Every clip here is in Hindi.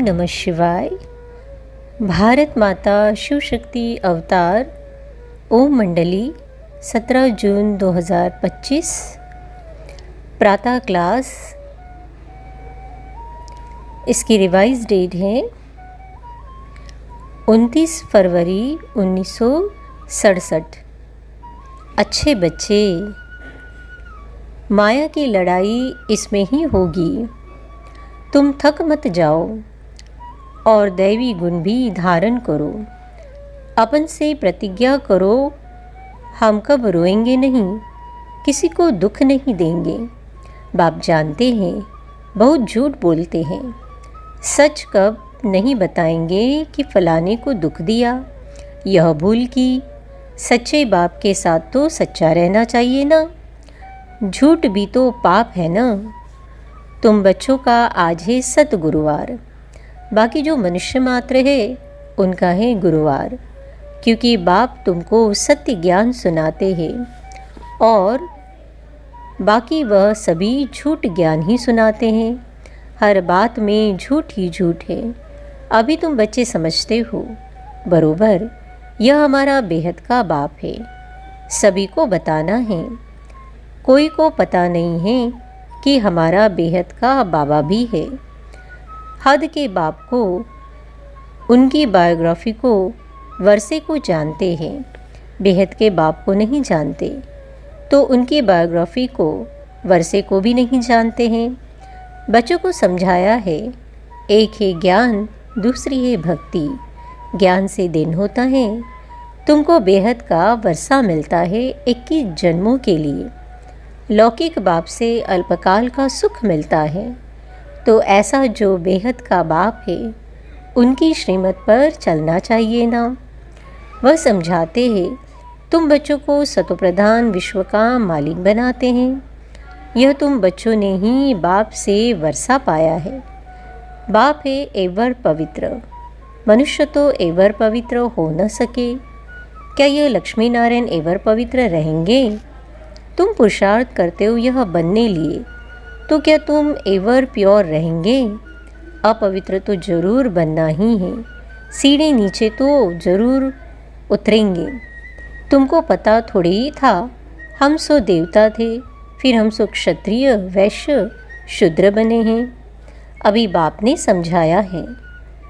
नमः शिवाय। भारत माता शिव शक्ति अवतार ओम मंडली 17 जून 2025 प्रातः क्लास। इसकी रिवाइज डेट है 29 फरवरी 1967। अच्छे बच्चे, माया की लड़ाई इसमें ही होगी। तुम थक मत जाओ और दैवी गुण भी धारण करो। अपन से प्रतिज्ञा करो, हम कब रोएंगे नहीं, किसी को दुख नहीं देंगे। बाप जानते हैं बहुत झूठ बोलते हैं, सच कब नहीं बताएंगे कि फलाने को दुख दिया। यह भूल की सच्चे बाप के साथ तो सच्चा रहना चाहिए ना। झूठ भी तो पाप है ना। तुम बच्चों का आज है सत गुरुवार, बाकी जो मनुष्य मात्र है उनका है गुरुवार, क्योंकि बाप तुमको सत्य ज्ञान सुनाते हैं और बाकी वह सभी झूठ ज्ञान ही सुनाते हैं। हर बात में झूठ ही झूठ है। अभी तुम बच्चे समझते हो बरोबर, यह हमारा बेहद का बाप है, सभी को बताना है। कोई को पता नहीं है कि हमारा बेहद का बाबा भी है। हद के बाप को, उनकी बायोग्राफी को, वर्षे को जानते हैं, बेहद के बाप को नहीं जानते, तो उनकी बायोग्राफी को, वर्षे को भी नहीं जानते हैं। बच्चों को समझाया है, एक है ज्ञान, दूसरी है भक्ति। ज्ञान से दिन होता है, तुमको बेहद का वर्षा मिलता है 21 जन्मों के लिए। लौकिक बाप से अल्पकाल का सुख मिलता है। तो ऐसा जो बेहद का बाप है उनकी श्रीमत पर चलना चाहिए ना। वह समझाते हैं, तुम बच्चों को सतोप्रधान विश्व का मालिक बनाते हैं। यह तुम बच्चों ने ही बाप से वर्षा पाया है। बाप है एवर पवित्र, मनुष्य तो एवर पवित्र हो न सके। क्या यह लक्ष्मी नारायण एवर पवित्र रहेंगे? तुम पुरुषार्थ करते हो यह बनने लिए, तो क्या तुम एवर प्योर रहेंगे? अपवित्र तो जरूर बनना ही है, सीढ़ी नीचे तो जरूर उतरेंगे। तुमको पता थोड़ी ही था, हम सो देवता थे, फिर हम सो क्षत्रिय, वैश्य, शूद्र बने हैं। अभी बाप ने समझाया है,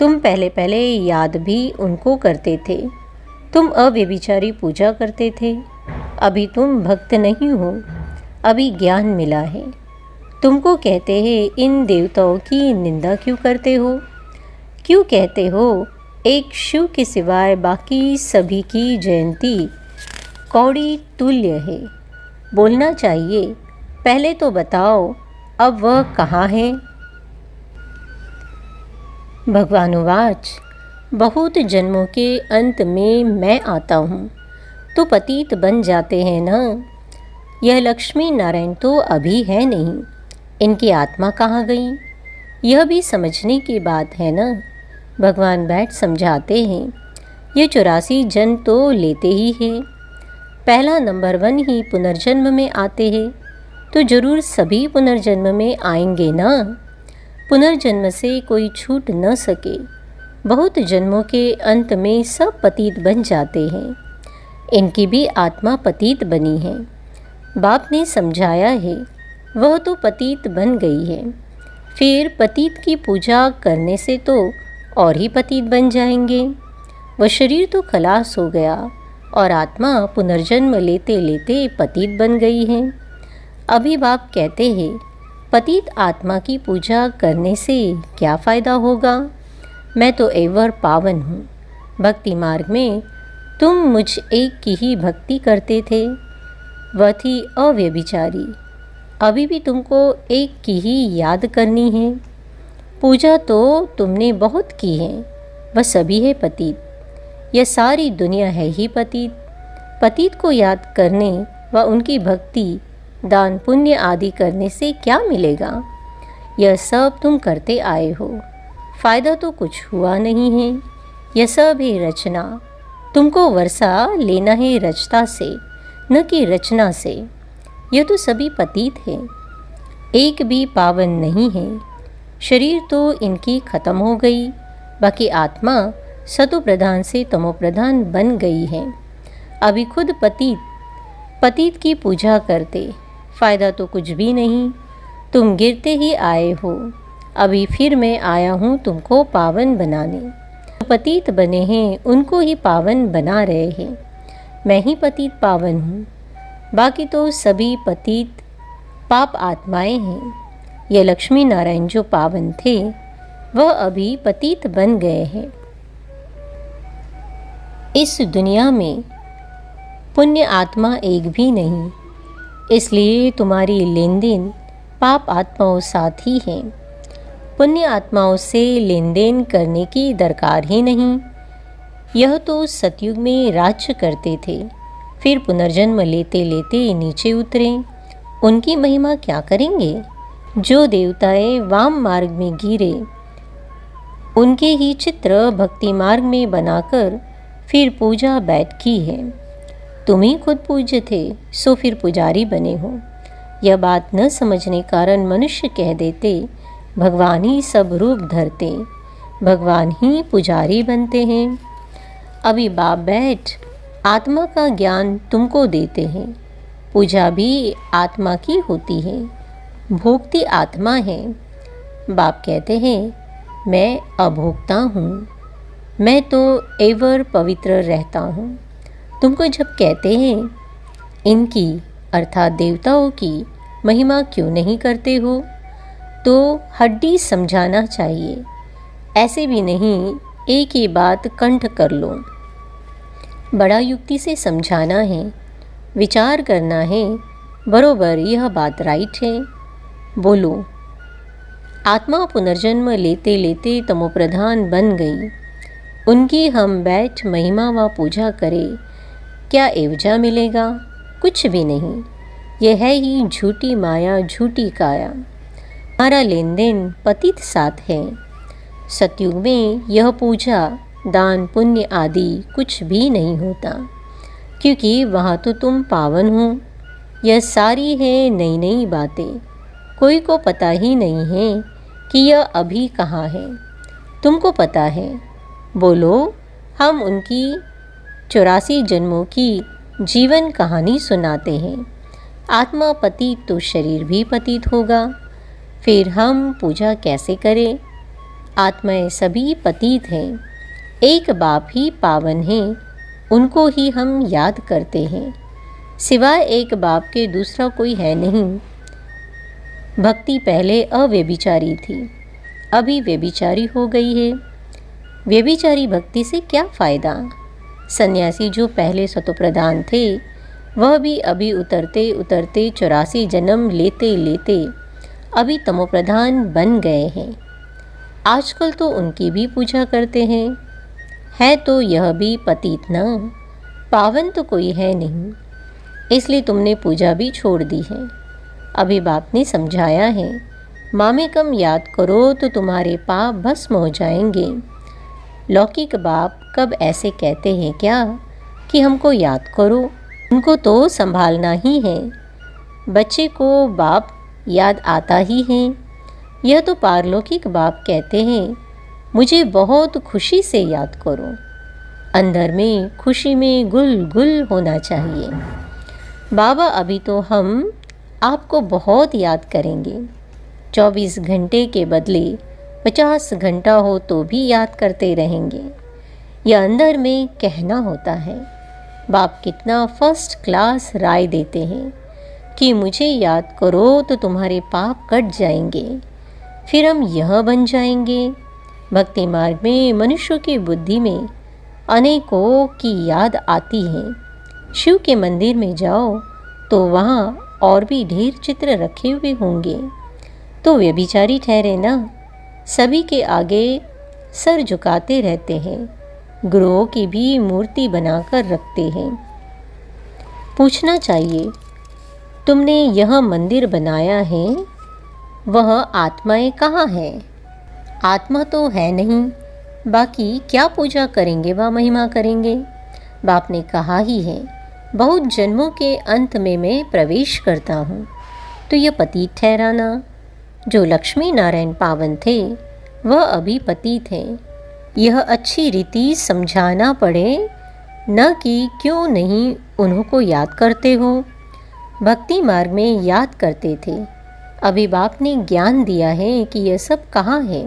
तुम पहले पहले याद भी उनको करते थे। तुम अव्यभिचारी पूजा करते थे। अभी तुम भक्त नहीं हो, अभी ज्ञान मिला है। तुमको कहते हैं इन देवताओं की निंदा क्यों करते हो? क्यों कहते हो एक शिव के सिवाय बाकी सभी की जयंती कौड़ी तुल्य है? बोलना चाहिए, पहले तो बताओ अब वह कहाँ है? भगवानुवाच, बहुत जन्मों के अंत में मैं आता हूँ, तो पतित बन जाते हैं ना। यह लक्ष्मी नारायण तो अभी है नहीं, इनकी आत्मा कहाँ गई? यह भी समझने की बात है ना। भगवान बैठ समझाते हैं, ये 84 जन्म तो लेते ही हैं। पहला नंबर 1 ही पुनर्जन्म में आते हैं, तो जरूर सभी पुनर्जन्म में आएंगे ना। पुनर्जन्म से कोई छूट न सके। बहुत जन्मों के अंत में सब पतित बन जाते हैं। इनकी भी आत्मा पतित बनी है। बाप ने समझाया है, वह तो पतित बन गई है, फिर पतित की पूजा करने से तो और ही पतित बन जाएंगे। वह शरीर तो खलास हो गया और आत्मा पुनर्जन्म लेते लेते पतित बन गई है। अभी बाप कहते हैं, पतित आत्मा की पूजा करने से क्या फ़ायदा होगा? मैं तो एवर पावन हूँ। भक्ति मार्ग में तुम मुझ एक की ही भक्ति करते थे, वह थी अव्यभिचारी। अभी भी तुमको एक की ही याद करनी है। पूजा तो तुमने बहुत की है, वह सभी है पतित। यह सारी दुनिया है ही पतित। पतित को याद करने व उनकी भक्ति, दान, पुण्य आदि करने से क्या मिलेगा? यह सब तुम करते आए हो, फ़ायदा तो कुछ हुआ नहीं है। यह सब है रचना। तुमको वर्षा लेना है रचता से, न कि रचना से। यह तो सभी पतित है, एक भी पावन नहीं है। शरीर तो इनकी खत्म हो गई, बाकी आत्मा सतो प्रधान से तमो प्रधान बन गई है। अभी खुद पतित की पूजा करते, फ़ायदा तो कुछ भी नहीं। तुम गिरते ही आए हो, अभी फिर मैं आया हूँ तुमको पावन बनाने। जो पतित बने हैं उनको ही पावन बना रहे हैं। मैं ही पतित पावन हूँ, बाकी तो सभी पतित पाप आत्माएं हैं। ये लक्ष्मी नारायण जो पावन थे वह अभी पतित बन गए हैं। इस दुनिया में पुण्य आत्मा एक भी नहीं, इसलिए तुम्हारी लेन देन पाप आत्माओं साथ ही है। पुण्य आत्माओं से लेन देन करने की दरकार ही नहीं। यह तो सतयुग में राज्य करते थे, फिर पुनर्जन्म लेते लेते नीचे उतरे। उनकी महिमा क्या करेंगे? जो देवताएं वाम मार्ग में गिरे, उनके ही चित्र भक्ति मार्ग में बनाकर फिर पूजा बैठ की है। तुम ही खुद पूज्य थे, सो फिर पुजारी बने हो। यह बात न समझने कारण मनुष्य कह देते भगवान ही सब रूप धरते, भगवान ही पुजारी बनते हैं। अभी बाप बैठ आत्मा का ज्ञान तुमको देते हैं। पूजा भी आत्मा की होती है, भोगती आत्मा है। बाप कहते हैं मैं अभोक्ता हूँ, मैं तो एवर पवित्र रहता हूँ। तुमको जब कहते हैं इनकी अर्थात देवताओं की महिमा क्यों नहीं करते हो, तो हड्डी समझाना चाहिए। ऐसे भी नहीं एक ही बात कंठ कर लो। बड़ा युक्ति से समझाना है, विचार करना है, बरोबर यह बात राइट है। बोलो। आत्मा पुनर्जन्म लेते लेते तमोप्रधान बन गई, उनकी हम बैठ महिमा व पूजा करें, क्या एवजा मिलेगा? कुछ भी नहीं। यह है ही झूठी माया, झूठी काया। हमारा लेन देन पतित साथ है। सतयुग में यह पूजा दान पुण्य आदि कुछ भी नहीं होता, क्योंकि वहाँ तो तुम पावन हो। यह सारी है नई नई बातें, कोई को पता ही नहीं है कि यह अभी कहाँ है। तुमको पता है। बोलो। हम उनकी 84 जन्मों की जीवन कहानी सुनाते हैं। आत्मा पतित तो शरीर भी पतित होगा, फिर हम पूजा कैसे करें? आत्माएं सभी पतित हैं, एक बाप ही पावन है, उनको ही हम याद करते हैं। सिवाय एक बाप के दूसरा कोई है नहीं। भक्ति पहले अव्यभिचारी थी, अभी व्यभिचारी हो गई है। व्यभिचारी भक्ति से क्या फ़ायदा? सन्यासी जो पहले सतोप्रधान थे वह भी अभी उतरते उतरते 84 जन्म लेते लेते अभी तमोप्रधान बन गए हैं। आजकल तो उनकी भी पूजा करते हैं। है तो यह भी पतित न, पावन तो कोई है नहीं, इसलिए तुमने पूजा भी छोड़ दी है। अभी बाप ने समझाया है, मामेकम याद करो तो तुम्हारे पाप भस्म हो जाएंगे। लौकिक बाप कब ऐसे कहते हैं क्या कि हमको याद करो? उनको तो संभालना ही है। बच्चे को बाप याद आता ही है। यह तो पारलौकिक बाप कहते हैं मुझे बहुत खुशी से याद करो। अंदर में खुशी में गुल गुल होना चाहिए। बाबा अभी तो हम आपको बहुत याद करेंगे। 24 घंटे के बदले 50 घंटा हो तो भी याद करते रहेंगे। यह अंदर में कहना होता है। बाप कितना फर्स्ट क्लास राय देते हैं कि मुझे याद करो तो तुम्हारे पाप कट जाएंगे, फिर हम यह बन जाएंगे। भक्ति मार्ग में मनुष्यों की बुद्धि में अनेकों की याद आती है। शिव के मंदिर में जाओ तो वहाँ और भी ढेर चित्र रखे हुए होंगे, तो व्यभिचारी ठहरे ना। सभी के आगे सर झुकाते रहते हैं, गुरुओं की भी मूर्ति बनाकर रखते हैं। पूछना चाहिए, तुमने यह मंदिर बनाया है, वह आत्माएं कहाँ है? आत्मा तो है नहीं, बाकी क्या पूजा करेंगे व महिमा करेंगे? बाप ने कहा ही है, बहुत जन्मों के अंत में मैं प्रवेश करता हूँ, तो यह पतित ठहराना। जो लक्ष्मी नारायण पावन थे वह अभी पति थे। यह अच्छी रीति समझाना पड़े, न कि क्यों नहीं उन्हों को याद करते हो। भक्ति मार्ग में याद करते थे। अभी बाप ने ज्ञान दिया है कि यह सब कहाँ है।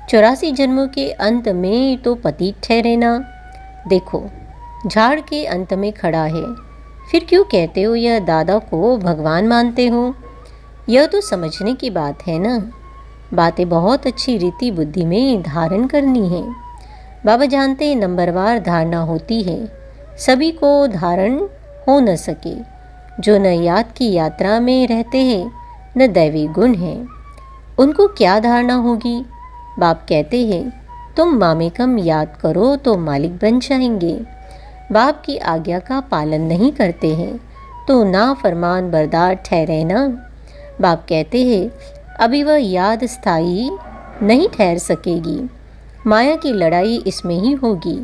84 जन्मों के अंत में तो पति ठहरे ना। देखो झाड़ के अंत में खड़ा है, फिर क्यों कहते हो यह दादा को भगवान मानते हो? यह तो समझने की बात है ना। बातें बहुत अच्छी रीति बुद्धि में धारण करनी है। बाबा जानते हैं नंबरवार धारणा होती है, सभी को धारण हो न सके। जो न याद की यात्रा में रहते हैं न दैवी गुण हैं, उनको क्या धारणा होगी? बाप कहते हैं तुम मामेकम याद करो तो मालिक बन जाएंगे। बाप की आज्ञा का पालन नहीं करते हैं तो ना फरमान बरदार ठहरे ना। बाप कहते हैं अभी वह याद स्थायी नहीं ठहर सकेगी। माया की लड़ाई इसमें ही होगी।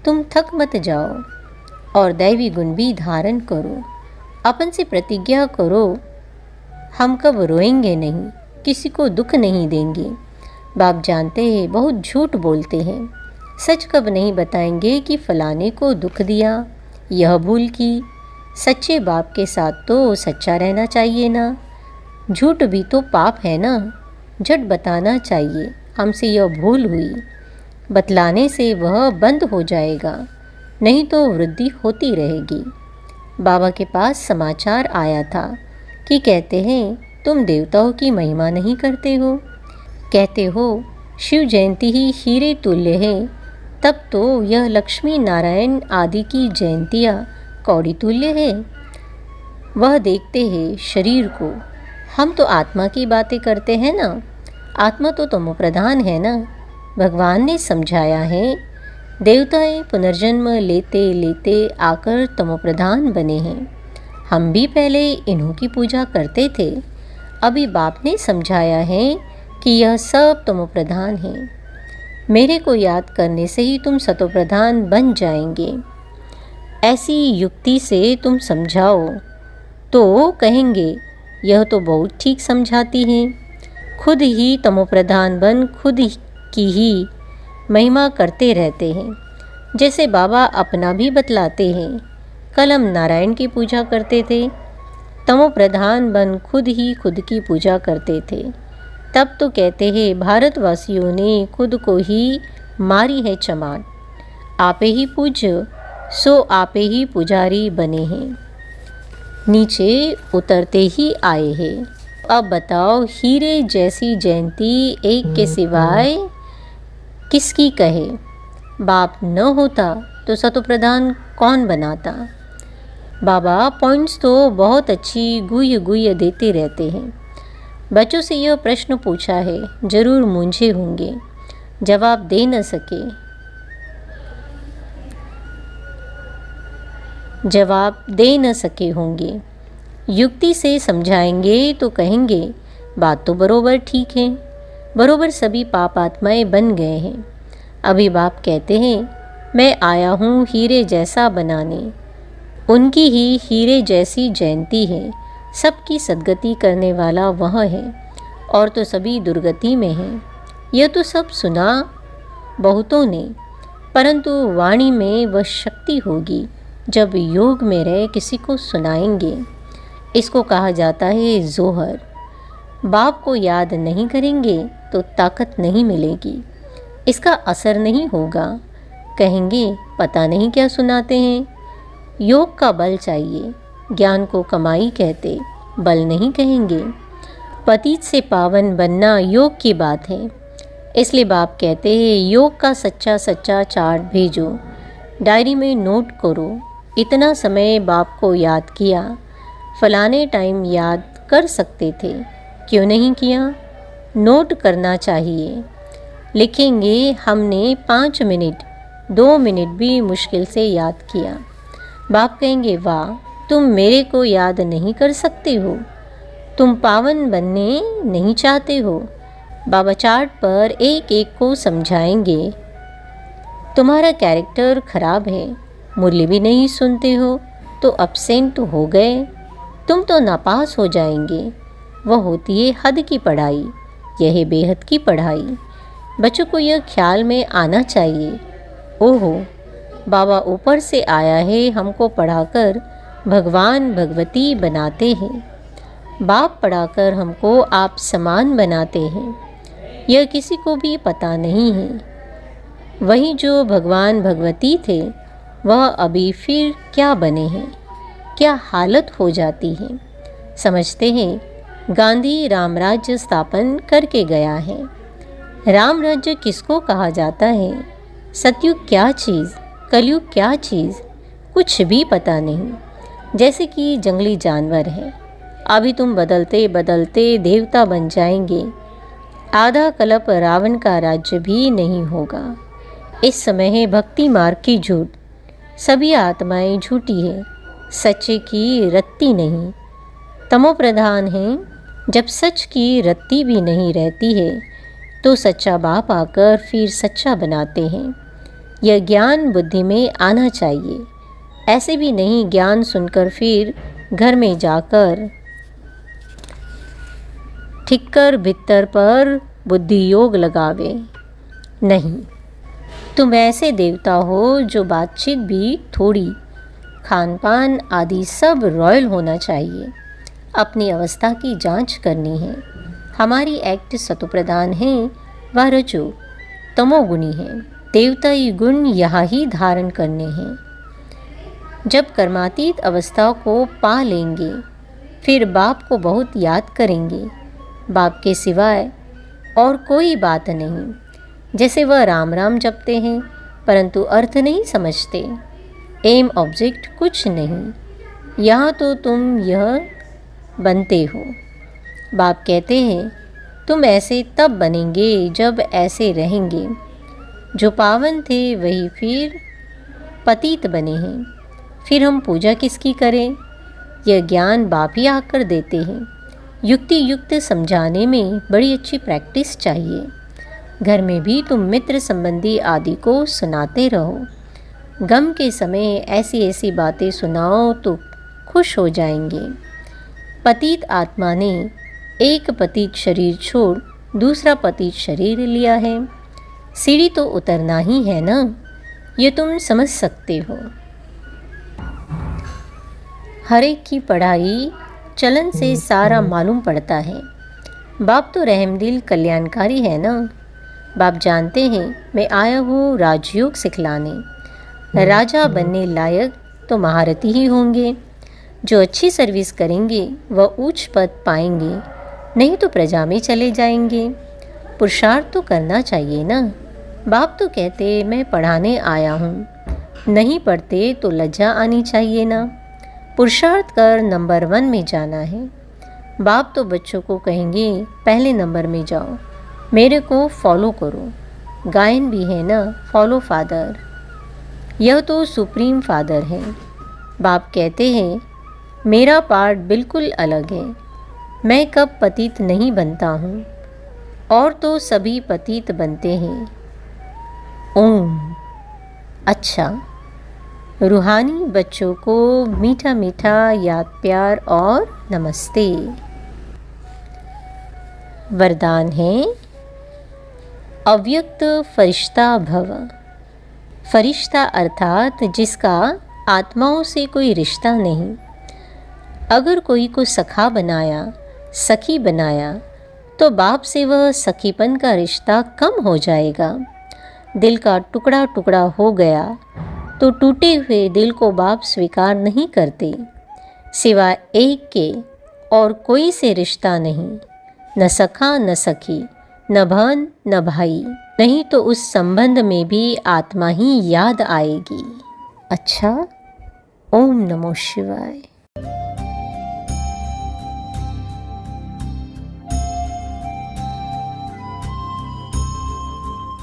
तुम थक मत जाओ और दैवी गुण भी धारण करो। अपन से प्रतिज्ञा करो हम कब रोएंगे नहीं, किसी को दुख नहीं देंगे। बाप जानते हैं बहुत झूठ बोलते हैं। सच कब नहीं बताएंगे कि फलाने को दुख दिया, यह भूल की। सच्चे बाप के साथ तो सच्चा रहना चाहिए ना। झूठ भी तो पाप है ना। झट बताना चाहिए हमसे यह भूल हुई। बतलाने से वह बंद हो जाएगा, नहीं तो वृद्धि होती रहेगी। बाबा के पास समाचार आया था कि कहते हैं तुम देवताओं की महिमा नहीं करते हो। कहते हो शिव जयंती ही हीरे तुल्य है, तब तो यह लक्ष्मी नारायण आदि की जयंतियाँ कौड़ी तुल्य है। वह देखते हैं शरीर को, हम तो आत्मा की बातें करते हैं ना। आत्मा तो तमो प्रधान है ना। भगवान ने समझाया है देवताएं पुनर्जन्म लेते लेते आकर तमो प्रधान बने हैं। हम भी पहले इन्हों की पूजा करते थे। अभी बाप ने समझाया है कि यह सब तमो प्रधान है। मेरे को याद करने से ही तुम सतो प्रधान बन जाएंगे। ऐसी युक्ति से तुम समझाओ तो कहेंगे यह तो बहुत ठीक समझाती है। खुद ही तमोप्रधान बन खुद की ही महिमा करते रहते हैं। जैसे बाबा अपना भी बतलाते हैं। कल हम नारायण की पूजा करते थे, तमोप्रधान बन खुद ही खुद की पूजा करते थे। तब तो कहते हैं भारतवासियों ने खुद को ही मारी है चमाट। आपे ही पूज्य सो आपे ही पुजारी बने हैं। नीचे उतरते ही आए हैं। अब बताओ हीरे जैसी जयंती एक के सिवाय किसकी कहे? बाप न होता तो सतोप्रधान कौन बनाता? बाबा पॉइंट्स तो बहुत अच्छी गुह्य गुह्य देते रहते हैं। बच्चों से यह प्रश्न पूछा है, जरूर मूंझे होंगे, जवाब दे न सके। होंगे। युक्ति से समझाएंगे तो कहेंगे बात तो बरोबर ठीक है। बरोबर सभी पाप आत्माएं बन गए हैं। अभी बाप कहते हैं मैं आया हूँ हीरे जैसा बनाने। उनकी ही हीरे जैसी जयंती है। सबकी सद्गति करने वाला वह है और तो सभी दुर्गति में हैं। यह तो सब सुना बहुतों ने, परंतु वाणी में वह शक्ति होगी जब योग में रह किसी को सुनाएंगे। इसको कहा जाता है जोहर। बाप को याद नहीं करेंगे तो ताकत नहीं मिलेगी, इसका असर नहीं होगा। कहेंगे पता नहीं क्या सुनाते हैं। योग का बल चाहिए, ज्ञान को कमाई कहते, बल नहीं कहेंगे। पतित से पावन बनना योग की बात है। इसलिए बाप कहते हैं योग का सच्चा सच्चा चार्ट भेजो, डायरी में नोट करो। इतना समय बाप को याद किया, फलाने टाइम याद कर सकते थे, क्यों नहीं किया? नोट करना चाहिए। लिखेंगे हमने 5 मिनट 2 मिनट भी मुश्किल से याद किया। बाप कहेंगे वाह, तुम मेरे को याद नहीं कर सकते हो, तुम पावन बनने नहीं चाहते हो। बाबा चार्ट पर एक एक को समझाएंगे तुम्हारा कैरेक्टर खराब है, मुरली भी नहीं सुनते हो तो अब्सेंट हो गए, तुम तो नापास हो जाएंगे। वह होती है हद की पढ़ाई, यह है बेहद की पढ़ाई। बच्चों को यह ख्याल में आना चाहिए, ओहो बाबा ऊपर से आया है, हमको पढ़ाकर भगवान भगवती बनाते हैं। बाप पढ़ाकर हमको आप समान बनाते हैं, यह किसी को भी पता नहीं है। वही जो भगवान भगवती थे वह अभी फिर क्या बने हैं, क्या हालत हो जाती है। समझते हैं गांधी रामराज्य स्थापन करके गया है। रामराज्य किसको कहा जाता है? सतयुग क्या चीज़, कलयुग क्या चीज़, कुछ भी पता नहीं। जैसे कि जंगली जानवर है, अभी तुम बदलते बदलते देवता बन जाएंगे। आधा कल्प रावण का राज्य भी नहीं होगा। इस समय है भक्ति मार्ग की झूठ, सभी आत्माएं झूठी है, सच्चे की रत्ती नहीं। तमोप्रधान है, जब सच की रत्ती भी नहीं रहती है तो सच्चा बाप आकर फिर सच्चा बनाते हैं। यह ज्ञान बुद्धि में आना चाहिए। ऐसे भी नहीं ज्ञान सुनकर फिर घर में जाकर ठिक्कर भित्तर पर बुद्धि योग लगावे। नहीं, तुम ऐसे देवता हो जो बातचीत भी थोड़ी, खान पान आदि सब रॉयल होना चाहिए। अपनी अवस्था की जांच करनी है। हमारी एक्ट सतोप्रधान है, वह रजो तमोगुणी है। देवताई गुण यहाँ ही धारण करने हैं। जब कर्मातीत अवस्था को पा लेंगे फिर बाप को बहुत याद करेंगे। बाप के सिवाय और कोई बात नहीं। जैसे वह राम राम जपते हैं परंतु अर्थ नहीं समझते। एम ऑब्जेक्ट कुछ नहीं। यहाँ तो तुम यह बनते हो। बाप कहते हैं तुम ऐसे तब बनेंगे जब ऐसे रहेंगे। जो पावन थे वही फिर पतित बने हैं। फिर हम पूजा किसकी करें? यह ज्ञान बाप ही आकर देते हैं। युक्ति युक्त समझाने में बड़ी अच्छी प्रैक्टिस चाहिए। घर में भी तुम मित्र संबंधी आदि को सुनाते रहो। गम के समय ऐसी ऐसी बातें सुनाओ तो खुश हो जाएंगे। पतित आत्मा ने एक पतित शरीर छोड़ दूसरा पतित शरीर लिया है। सीढ़ी तो उतरना ही है ना, ये तुम समझ सकते हो। हर एक की पढ़ाई चलन से सारा मालूम पड़ता है। बाप तो रहमदिल कल्याणकारी है ना। बाप जानते हैं मैं आया हूँ राजयोग सिखलाने। राजा बनने लायक तो महारथी ही होंगे। जो अच्छी सर्विस करेंगे वह उच्च पद पाएंगे, नहीं तो प्रजा में चले जाएंगे। पुरुषार्थ तो करना चाहिए ना। बाप तो कहते मैं पढ़ाने आया हूँ, नहीं पढ़ते तो लज्जा आनी चाहिए ना। पुरुषार्थ कर नंबर 1 में जाना है। बाप तो बच्चों को कहेंगे पहले नंबर में जाओ, मेरे को फॉलो करो। गायन भी है ना, फॉलो फादर। यह तो सुप्रीम फादर है। बाप कहते हैं मेरा पार्ट बिल्कुल अलग है। मैं कब पतित नहीं बनता हूँ, और तो सभी पतित बनते हैं। ओम। अच्छा, रूहानी बच्चों को मीठा मीठा याद प्यार और नमस्ते। वरदान है अव्यक्त फरिश्ता भव। फरिश्ता अर्थात जिसका आत्माओं से कोई रिश्ता नहीं। अगर कोई को सखा बनाया, सखी बनाया तो बाप से वह सखीपन का रिश्ता कम हो जाएगा। दिल का टुकड़ा टुकड़ा हो गया तो टूटे हुए दिल को बाप स्वीकार नहीं करते। सिवाय एक के और कोई से रिश्ता नहीं, न सखा न सखी, न बहन न भाई। नहीं तो उस संबंध में भी आत्मा ही याद आएगी। अच्छा, ओम नमो शिवाय।